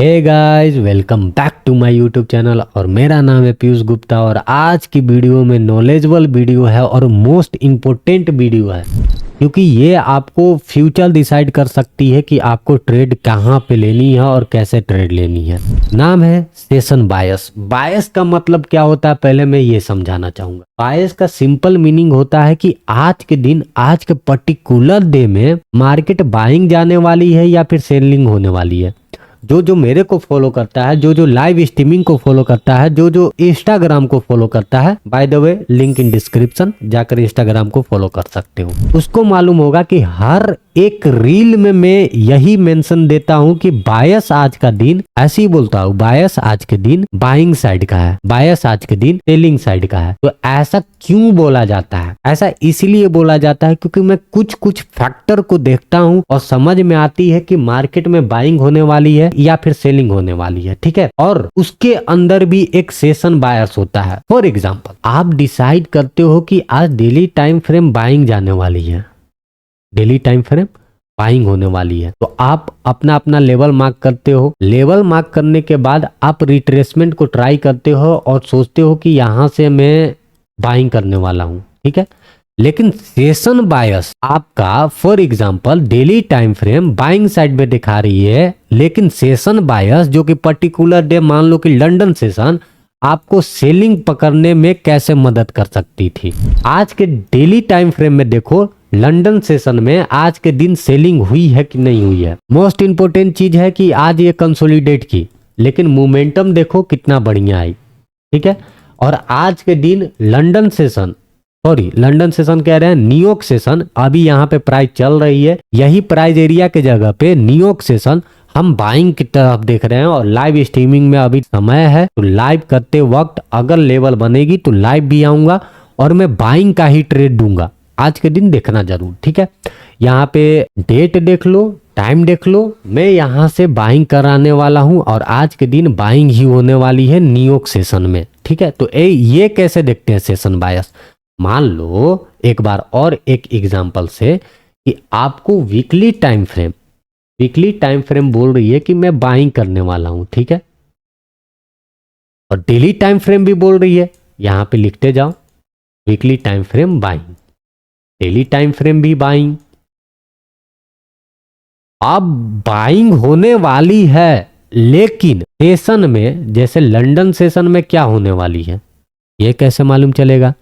Hey guys, welcome back to my YouTube channel और मेरा नाम है पीयूष गुप्ता। और आज की वीडियो में नॉलेजेबल वीडियो है और मोस्ट इम्पोर्टेंट वीडियो है, क्योंकि ये आपको फ्यूचर डिसाइड कर सकती है कि आपको ट्रेड कहाँ पे लेनी है और कैसे ट्रेड लेनी है। नाम है सेशन बायस। बायस का मतलब क्या होता है, पहले मैं ये समझाना चाहूंगा। बायस का सिंपल मीनिंग होता है कि आज के दिन, आज के पर्टिकुलर डे में मार्केट बाइंग जाने वाली है या फिर सेलिंग होने वाली है। जो मेरे को फॉलो करता है, जो लाइव स्ट्रीमिंग को फॉलो करता है, जो इंस्टाग्राम को फॉलो करता है, by the way link in description, जाकर इंस्टाग्राम को फॉलो कर सकते हो। उसको मालूम होगा कि हर एक रील में मैं यही मेंशन देता हूं कि बायस आज का दिन, ऐसे ही बोलता हूं, बायस आज के दिन बाइंग साइड का है, बायस आज के दिन सेलिंग साइड का है। तो ऐसा क्यों बोला जाता है? ऐसा इसलिए बोला जाता है क्योंकि मैं कुछ फैक्टर को देखता हूं और समझ में आती है कि मार्केट में बाइंग होने वाली है या फिर सेलिंग होने वाली है, ठीक है। और उसके अंदर भी एक सेशन बायस होता है। फॉर एग्जांपल, आप डिसाइड करते हो कि आज डेली टाइम फ्रेम बाइंग जाने वाली है, डेली टाइम फ्रेम बाइंग होने वाली है, तो आप अपना अपना लेवल मार्क करते हो। लेवल मार्क करने के बाद आप रिट्रेसमेंट को ट्राई करते हो और सोचते हो कि यहां से मैं बाइंग करने वाला हूं, ठीक है। लेकिन सेशन बायस आपका, for example, daily time frame buying side में दिखा रही है, लेकिन सेशन बायस जो कि पर्टिकुलर डे, मान लो कि लंदन सेशन, आपको सेलिंग पकड़ने में कैसे मदद कर सकती थी। आज के डेली टाइम फ्रेम में देखो, लंदन सेशन में आज के दिन सेलिंग हुई है कि नहीं हुई है। मोस्ट इंपोर्टेंट चीज है कि आज ये कंसोलिडेट की, लेकिन मोमेंटम देखो कितना बढ़िया आई, ठीक है। और आज के दिन London session, sorry London session कह रहे हैं, न्यूयॉर्क सेशन, अभी यहाँ पे प्राइस चल रही है, यही प्राइस एरिया के जगह पे न्यूयॉर्क सेशन हम बाइंग की तरफ देख रहे हैं। और लाइव स्ट्रीमिंग में अभी समय है, तो लाइव करते वक्त अगर लेवल बनेगी तो लाइव भी आऊंगा और मैं बाइंग का ही ट्रेड दूंगा। आज के दिन देखना जरूर, ठीक है। यहाँ पे डेट देख लो, टाइम देख लो, मैं यहाँ से बाइंग कराने वाला हूँ और आज के दिन बाइंग ही होने वाली है न्यूयॉर्क सेशन में, ठीक है। तो ये कैसे देखते हैं सेशन बायस? मान लो एक बार और एक एग्जांपल से कि आपको वीकली टाइम फ्रेम बोल रही है कि मैं बाइंग करने वाला हूं, ठीक है। और डेली टाइम फ्रेम भी बोल रही है, यहां पे लिखते जाओ, weekly time frame buying, daily time frame भी बाइंग। अब बाइंग होने वाली है, लेकिन सेशन में, जैसे लंदन सेशन में क्या होने वाली है ये कैसे मालूम चलेगा?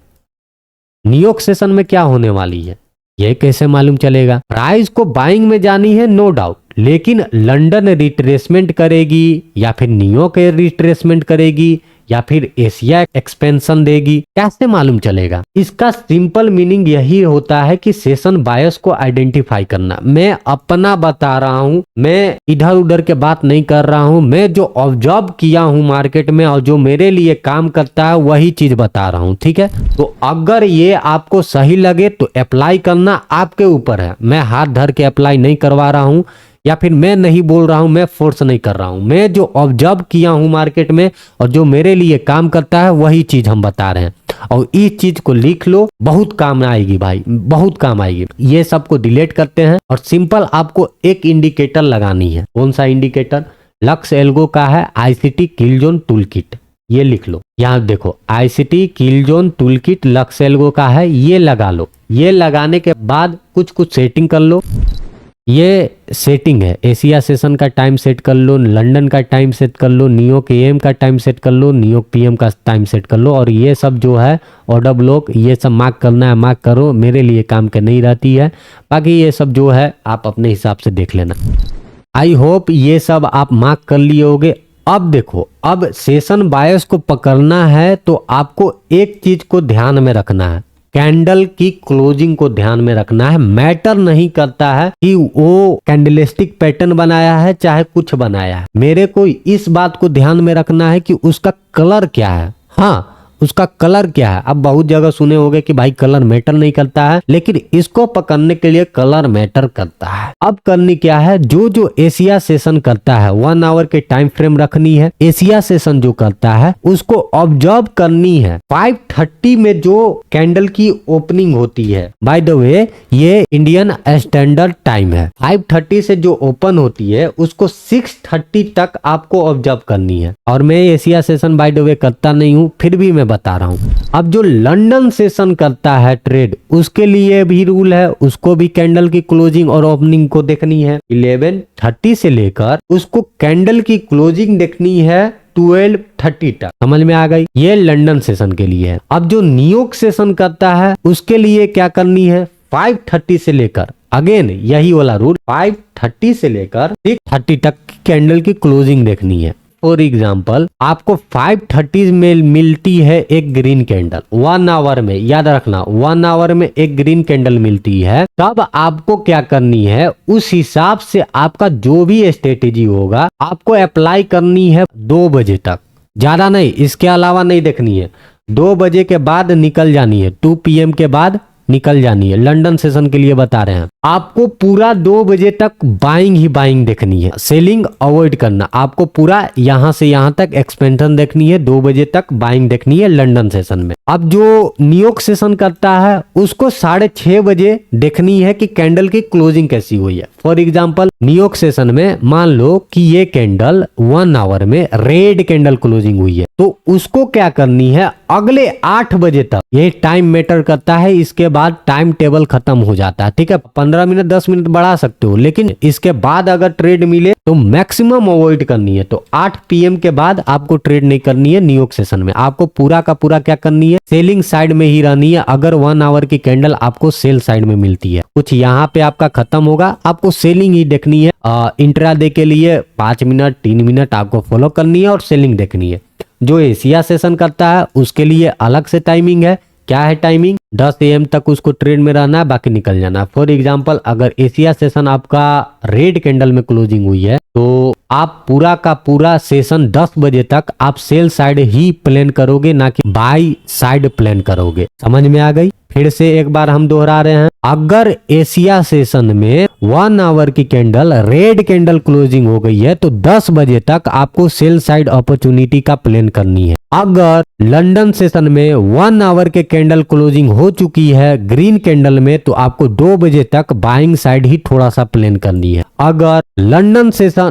न्यूयॉर्क सेशन में क्या होने वाली है ये कैसे मालूम चलेगा? प्राइस को बाइंग में जानी है, नो डाउट, लेकिन लंदन रिट्रेसमेंट करेगी या फिर न्यूयॉर्क रिट्रेसमेंट करेगी या फिर एशिया एक्सपेंशन देगी, कैसे मालूम चलेगा? इसका सिंपल मीनिंग यही होता है कि सेशन बायस को आइडेंटिफाई करना। मैं अपना बता रहा हूं, मैं इधर उधर के बात नहीं कर रहा हूं, मैं जो ऑब्जर्व किया हूं मार्केट में और जो मेरे लिए काम करता है वही चीज बता रहा हूं, ठीक है। तो अगर ये आपको सही लगे तो अप्लाई करना आपके ऊपर है। मैं हाथ धर के अप्लाई नहीं करवा रहा हूं, या फिर मैं नहीं बोल रहा हूं, मैं फोर्स नहीं कर रहा हूं। मैं जो ऑब्जर्व किया हूं मार्केट में और जो मेरे लिए काम करता है वही चीज हम बता रहे हैं। और इस चीज को लिख लो, बहुत काम आएगी भाई, बहुत काम आएगी। ये सब को डिलीट करते हैं और सिंपल आपको एक इंडिकेटर लगानी है। कौन सा इंडिकेटर? लक्स एल्गो का है ICT kill zone tool kit, ये लिख लो। यहाँ देखो, ICT kill zone tool kit LuxAlgo का है, ये लगा लो। ये लगाने के बाद कुछ सेटिंग कर लो। ये सेटिंग है, एशिया सेशन का टाइम सेट कर लो, लंदन का टाइम सेट कर लो, न्यूयॉर्क एएम का टाइम सेट कर लो, न्यूयॉर्क पीएम का टाइम सेट कर लो। और ये सब जो है ऑर्डर ब्लॉक, ये सब मार्क करना है, मार्क करो, मेरे लिए काम के नहीं रहती है। बाकी ये सब जो है आप अपने हिसाब से देख लेना। आई होप ये सब आप मार्क कर लिए होगे। अब देखो, अब सेशन बायस को पकड़ना है तो आपको एक चीज को ध्यान में रखना है, कैंडल की क्लोजिंग को ध्यान में रखना है। मैटर नहीं करता है कि वो कैंडलस्टिक पैटर्न बनाया है चाहे कुछ बनाया है, मेरे को इस बात को ध्यान में रखना है कि उसका कलर क्या है। हाँ, उसका कलर क्या है। अब बहुत जगह सुने होंगे कि भाई कलर मैटर नहीं करता है, लेकिन इसको पकड़ने के लिए कलर मैटर करता है। अब करनी क्या है, जो जो एशिया सेशन करता है 1 आवर के टाइम फ्रेम रखनी है। एशिया सेशन जो करता है उसको ऑब्जर्व करनी है। 5:30 में जो कैंडल की ओपनिंग होती है, बाय द वे ये इंडियन स्टैंडर्ड टाइम है, 5:30 से जो ओपन होती है उसको 6:30 तक आपको ऑब्जर्व करनी है। और मैं Asia session by the way करता नहीं हूं, फिर भी मैं बता रहा हूं। अब जो लंदन सेशन करता है ट्रेड, उसके लिए भी रूल है, उसको भी कैंडल की क्लोजिंग और ओपनिंग को देखनी है। 11:30 से लेकर उसको कैंडल की क्लोजिंग देखनी है 12:30 तक। समझ में आ गई, ये लंदन सेशन के लिए है। अब जो न्यूयॉर्क सेशन करता है उसके लिए क्या करनी है, 5:30 से लेकर, अगेन यही वाला रूल, 5:30 से लेकर 6:30 तक कैंडल की क्लोजिंग देखनी है। फॉर एग्जाम्पल आपको 5:30 में मिलती है एक ग्रीन कैंडल, 1 आवर में, याद रखना 1 आवर में एक ग्रीन कैंडल मिलती है, तब आपको क्या करनी है, उस हिसाब से आपका जो भी स्ट्रेटेजी होगा आपको अप्लाई करनी है 2 बजे तक, ज्यादा नहीं, इसके अलावा नहीं देखनी है। 2 बजे के बाद निकल जानी है, 2 PM के बाद निकल जानी है। लंदन सेशन के लिए बता रहे हैं, आपको पूरा 2 बजे तक बाइंग ही बाइंग देखनी है, सेलिंग अवॉइड करना। आपको पूरा यहां से यहां तक एक्सपेंशन देखनी है, 2 बजे तक बाइंग देखनी है लंदन सेशन में। अब जो न्यूयॉर्क सेशन करता है उसको 6:30 बजे देखनी है कि कैंडल की क्लोजिंग कैसी हुई है। फॉर एग्जाम्पल न्यूयॉर्क सेशन में मान लो कि ये कैंडल 1 आवर में रेड कैंडल क्लोजिंग हुई है, तो उसको क्या करनी है, अगले 8 बजे तक, ये टाइम मैटर करता है, इसके बाद टाइम टेबल खत्म हो जाता है, ठीक है। 15 मिनट 10 मिनट बढ़ा सकते हो, लेकिन इसके बाद अगर ट्रेड मिले तो मैक्सिमम अवॉइड करनी है। तो 8 PM के बाद आपको ट्रेड नहीं करनी है न्यूयॉर्क सेशन में, आपको पूरा का पूरा क्या करनी है, सेलिंग साइड में ही रहनी है। अगर 1 आवर की कैंडल आपको सेल साइड में मिलती है, कुछ यहाँ पे आपका खत्म होगा, आपको सेलिंग ही देखनी है। इंट्राडे के लिए 5 मिनट 3 मिनट आपको फॉलो करनी है और सेलिंग देखनी है। जो एशिया सेशन करता है उसके लिए अलग से टाइमिंग है। क्या है टाइमिंग, 10 AM तक उसको ट्रेड में रहना है, बाकी निकल जाना है। फॉर एग्जांपल अगर एशिया सेशन आपका रेड कैंडल में क्लोजिंग हुई है तो आप पूरा का पूरा सेशन 10 बजे तक आप सेल साइड ही प्लान करोगे, ना कि बाई साइड प्लान करोगे। समझ में आ गई, फिर से एक बार हम दोहरा रहे हैं, अगर एशिया सेशन में 1 आवर की कैंडल रेड कैंडल क्लोजिंग हो गई है तो 10 बजे तक आपको सेल साइड अपॉर्चुनिटी का प्लान करनी है। अगर लंदन सेशन में 1 आवर के कैंडल क्लोजिंग हो चुकी है ग्रीन कैंडल में, तो आपको 2 बजे तक बाइंग साइड ही थोड़ा सा प्लान करनी है। अगर लंदन सेशन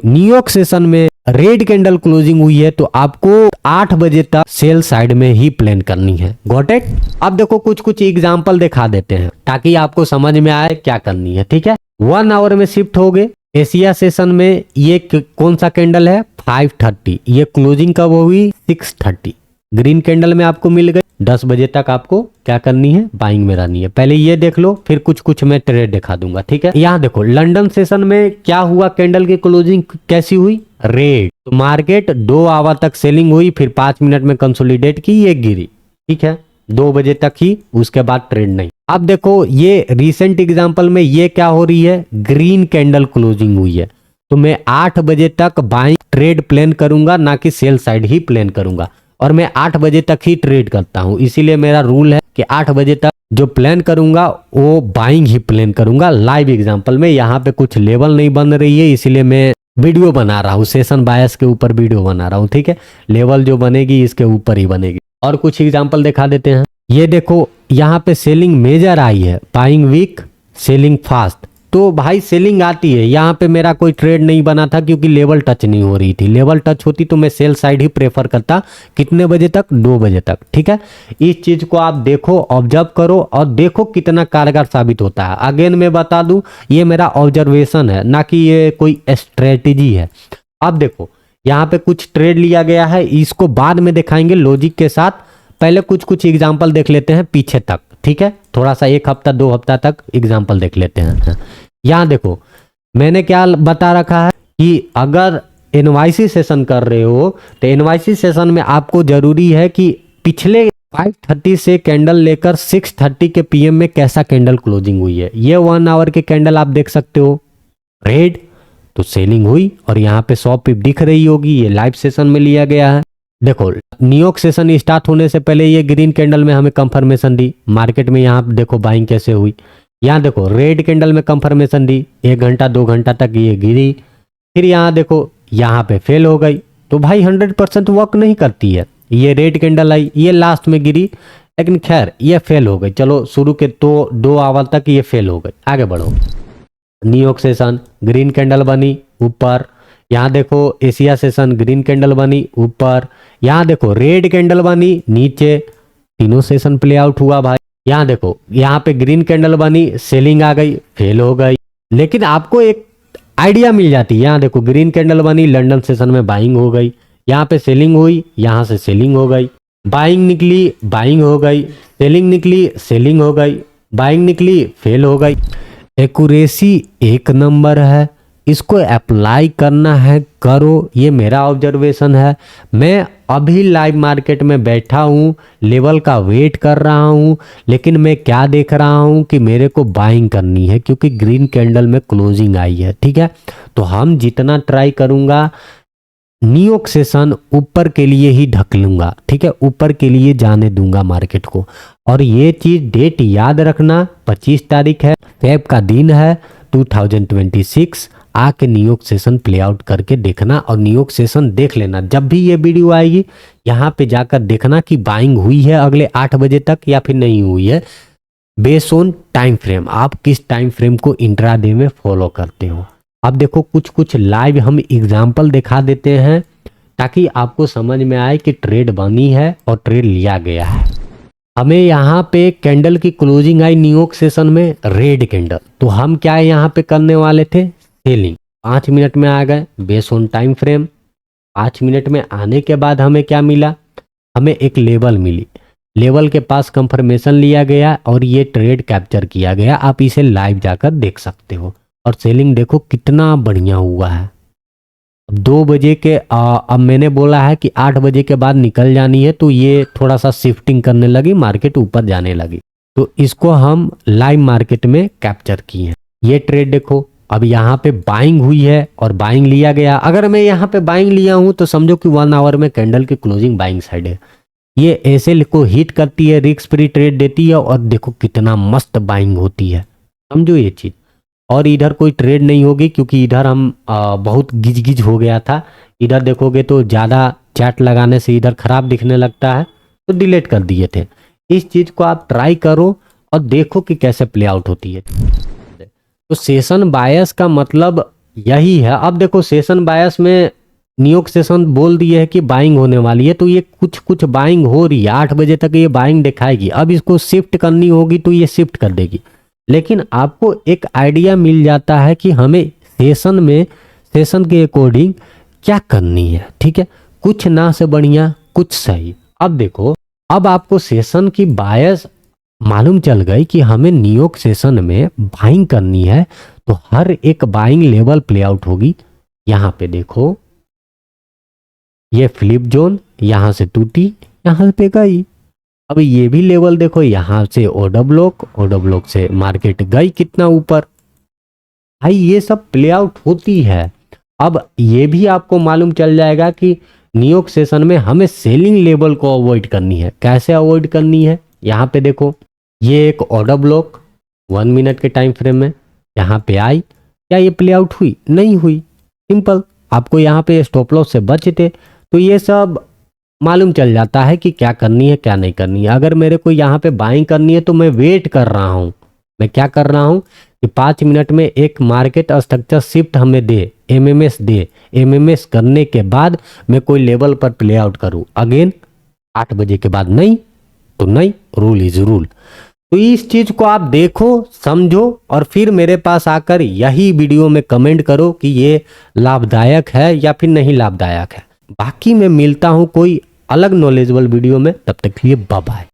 न्यूयॉर्क सेशन में रेड कैंडल क्लोजिंग हुई है तो आपको 8 बजे तक सेल साइड में ही प्लान करनी है। Got it. अब देखो कुछ कुछ एग्जांपल दिखा देते हैं ताकि आपको समझ में आए क्या करनी है, ठीक है। 1 आवर में शिफ्ट हो गए, एशिया सेशन में ये कौन सा कैंडल है, 5:30, ये क्लोजिंग कब हुई, 6:30। ग्रीन कैंडल में आपको मिल गई, 10 बजे तक आपको क्या करनी है, बाइंग में रहनी है। पहले ये देख लो, फिर कुछ कुछ मैं ट्रेड दिखा दूंगा, ठीक है। यहाँ देखो लंदन सेशन में क्या हुआ, कैंडल की क्लोजिंग कैसी हुई, रेड। तो मार्केट 2 आवर तक सेलिंग हुई, फिर 5 मिनट में कंसोलिडेट की, ये गिरी, ठीक है, 2 बजे तक ही, उसके बाद ट्रेड नहीं। अब देखो ये रिसेंट एग्जांपल में ये क्या हो रही है, ग्रीन कैंडल क्लोजिंग हुई है, तो मैं 8 बजे तक बाइंग ट्रेड प्लान करूंगा, ना कि सेल साइड ही प्लान करूंगा। और मैं 8 बजे तक ही ट्रेड करता हूं, इसीलिए मेरा रूल है कि 8 बजे तक जो प्लान करूंगा वो बाइंग ही प्लान करूंगा। लाइव एग्जांपल में यहाँ पे कुछ लेवल नहीं बन रही है, इसीलिए मैं वीडियो बना रहा हूँ, सेशन बायस के ऊपर वीडियो बना रहा हूँ, ठीक है। लेवल जो बनेगी इसके ऊपर ही बनेगी। और कुछ एग्जांपल दिखा देते हैं। ये देखो यहाँ पे सेलिंग मेजर आई है, बाइंग वीक, सेलिंग फास्ट। तो भाई सेलिंग आती है, यहाँ पे मेरा कोई ट्रेड नहीं बना था क्योंकि लेवल टच नहीं हो रही थी। लेवल टच होती तो मैं सेल साइड ही प्रेफर करता। कितने बजे तक, 2 बजे तक, ठीक है। इस चीज को आप देखो, ऑब्जर्व करो और देखो कितना कारगर साबित होता है। अगेन मैं बता दूं, ये मेरा ऑब्जर्वेशन है, ना कि ये कोई स्ट्रेटेजी है। अब देखो यहाँ पे कुछ ट्रेड लिया गया है, इसको बाद में दिखाएंगे लॉजिक के साथ। पहले कुछ कुछ एग्जाम्पल देख लेते हैं पीछे तक, ठीक है। थोड़ा सा 1 हफ्ता 2 हफ्ता तक एग्जाम्पल देख लेते हैं। यहाँ देखो मैंने क्या बता रखा है कि अगर एनवाईसी सेशन कर रहे हो तो एनवाईसी सेशन में आपको जरूरी है कि पिछले 5:30 से कैंडल लेकर 6:30 के PM में कैसा कैंडल क्लोजिंग हुई है। ये 1 आवर के कैंडल आप देख सकते हो, रेड, तो सेलिंग हुई और यहाँ पे 100 पिप दिख रही होगी, ये लाइव सेशन में लिया गया है। देखो न्यूयॉर्क सेशन स्टार्ट होने से पहले ये ग्रीन कैंडल में हमें कंफर्मेशन दी मार्केट में, यहाँ देखो बाइंग कैसे हुई। यहाँ देखो रेड कैंडल में कंफर्मेशन दी, 1 घंटा 2 घंटा तक ये गिरी, फिर यहाँ देखो यहाँ पे फेल हो गई। तो भाई 100% वर्क नहीं करती है। ये रेड कैंडल आई, ये लास्ट में गिरी, लेकिन खैर ये फेल हो गई। चलो शुरू के तो 2 आवर तक ये फेल हो गई। आगे बढ़ो, न्यूयॉर्क सेशन ग्रीन कैंडल बनी ऊपर, यहाँ देखो एशिया सेशन ग्रीन कैंडल बनी ऊपर, यहाँ देखो रेड कैंडल बनी नीचे, तीनों सेशन प्ले आउट हुआ भाई। यहाँ देखो यहाँ पे ग्रीन कैंडल बनी, सेलिंग आ गई, फेल हो गई, लेकिन आपको एक आइडिया मिल जाती है। यहाँ देखो ग्रीन कैंडल बनी, लंदन सेशन में बाइंग हो गई, यहाँ पे सेलिंग हुई, यहाँ से सेलिंग हो गई, बाइंग निकली, बाइंग हो गई, सेलिंग निकली, सेलिंग हो गई, बाइंग निकली, फेल हो गई। एक्यूरेसी 1 नंबर है, इसको अप्लाई करना है, करो, ये मेरा ऑब्जर्वेशन है। मैं अभी लाइव मार्केट में बैठा हूँ, लेवल का वेट कर रहा हूँ, लेकिन मैं क्या देख रहा हूँ कि मेरे को बाइंग करनी है क्योंकि ग्रीन कैंडल में क्लोजिंग आई है, ठीक है। तो हम जितना ट्राई करूँगा न्यूयॉर्क सेशन ऊपर के लिए ही ढक लूँगा, ठीक है, ऊपर के लिए जाने दूंगा मार्केट को। और ये चीज़ डेट याद रखना, 25 तारीख है, फेब का दिन है 2026। आके न्यूयॉर्क सेशन प्ले आउट करके देखना और न्यूयॉर्क सेशन देख लेना। जब भी ये वीडियो आएगी यहाँ पे जाकर देखना कि बाइंग हुई है अगले 8 बजे तक या फिर नहीं हुई है, बेस्ड ऑन टाइम फ्रेम। आप किस टाइम फ्रेम को इंट्राडे में फॉलो करते हो। अब देखो कुछ लाइव हम एग्जाम्पल दिखा देते हैं ताकि आपको समझ में आए कि ट्रेड बनी है और ट्रेड लिया गया है। हमें यहाँ पे कैंडल की क्लोजिंग आई न्यूयॉर्क सेशन में रेड कैंडल, तो हम क्या यहाँ पे करने वाले थे, सेलिंग। 5 मिनट में आ गए based on time frame. 5 minute में आने के बाद हमें क्या मिला, हमें एक लेवल मिली, लेवल के पास कंफर्मेशन लिया गया और ये ट्रेड कैप्चर किया गया। आप इसे लाइव जाकर देख सकते हो। और सेलिंग देखो कितना बढ़िया हुआ है। 2 बजे के अब मैंने बोला है कि 8 बजे के बाद निकल जानी है, तो ये थोड़ा सा शिफ्टिंग करने लगी, मार्केट ऊपर जाने लगी, तो इसको हम लाइव मार्केट में कैप्चर किए हैं। ये ट्रेड देखो, अब यहाँ पे बाइंग हुई है और बाइंग लिया गया। अगर मैं यहाँ पे बाइंग लिया हूँ तो समझो कि 1 आवर में कैंडल की क्लोजिंग बाइंग साइड है। ये ऐसे को हिट करती है, रिस्क फ्री ट्रेड देती है और देखो कितना मस्त बाइंग होती है, समझो ये चीज़। और इधर कोई ट्रेड नहीं होगी क्योंकि इधर हम बहुत गिज गिज हो गया था। इधर देखोगे तो ज़्यादा चैट लगाने से इधर खराब दिखने लगता है, तो डिलीट कर दिए थे। इस चीज़ को आप ट्राई करो और देखो कि कैसे प्ले आउट होती है। तो सेशन बायस का मतलब यही है। अब देखो सेशन बायस में न्यूयॉर्क सेशन बोल दिए है कि बाइंग होने वाली है, तो ये कुछ बाइंग हो रही है। 8 बजे तक ये बाइंग दिखाएगी। अब इसको शिफ्ट करनी होगी तो ये शिफ्ट कर देगी, लेकिन आपको एक आइडिया मिल जाता है कि हमें सेशन में सेशन के अकॉर्डिंग क्या करनी है, ठीक है। कुछ ना से बढ़िया कुछ सही। अब देखो, अब आपको सेशन की बायस मालूम चल गई कि हमें न्यूयॉर्क सेशन में बाइंग करनी है, तो हर एक बाइंग लेवल प्ले आउट होगी। यहाँ पे देखो ये फ्लिप जोन यहाँ से टूटी, यहाँ पे गई। अब ये भी लेवल देखो, यहाँ से ऑर्डर ब्लॉक से मार्केट गई कितना ऊपर। भाई ये सब प्ले आउट होती है। अब ये भी आपको मालूम चल जाएगा कि न्यूयॉर्क सेशन में हमें सेलिंग लेवल को अवॉइड करनी है। कैसे अवॉइड करनी है, यहाँ पे देखो ये एक ऑर्डर ब्लॉक 1 मिनट के टाइम फ्रेम में यहाँ पे आई, क्या ये प्ले आउट हुई? नहीं हुई। सिंपल, आपको यहाँ पे स्टॉप लॉस से बचते, तो ये सब मालूम चल जाता है कि क्या करनी है क्या नहीं करनी है। अगर मेरे को यहाँ पे बाइंग करनी है तो मैं वेट कर रहा हूँ। मैं क्या कर रहा हूँ कि 5 मिनट में एक मार्केट स्ट्रक्चर शिफ्ट हमें दे, एमएमएस दे। एमएमएस करने के बाद मैं कोई लेवल पर प्ले आउट करूँ। अगेन 8 बजे के बाद नहीं तो नहीं, रूल इज रूल। तो इस चीज को आप देखो, समझो और फिर मेरे पास आकर यही वीडियो में कमेंट करो कि ये लाभदायक है या फिर नहीं लाभदायक है। बाकी मैं मिलता हूं कोई अलग नॉलेजेबल वीडियो में, तब तक के लिए बाय बाय।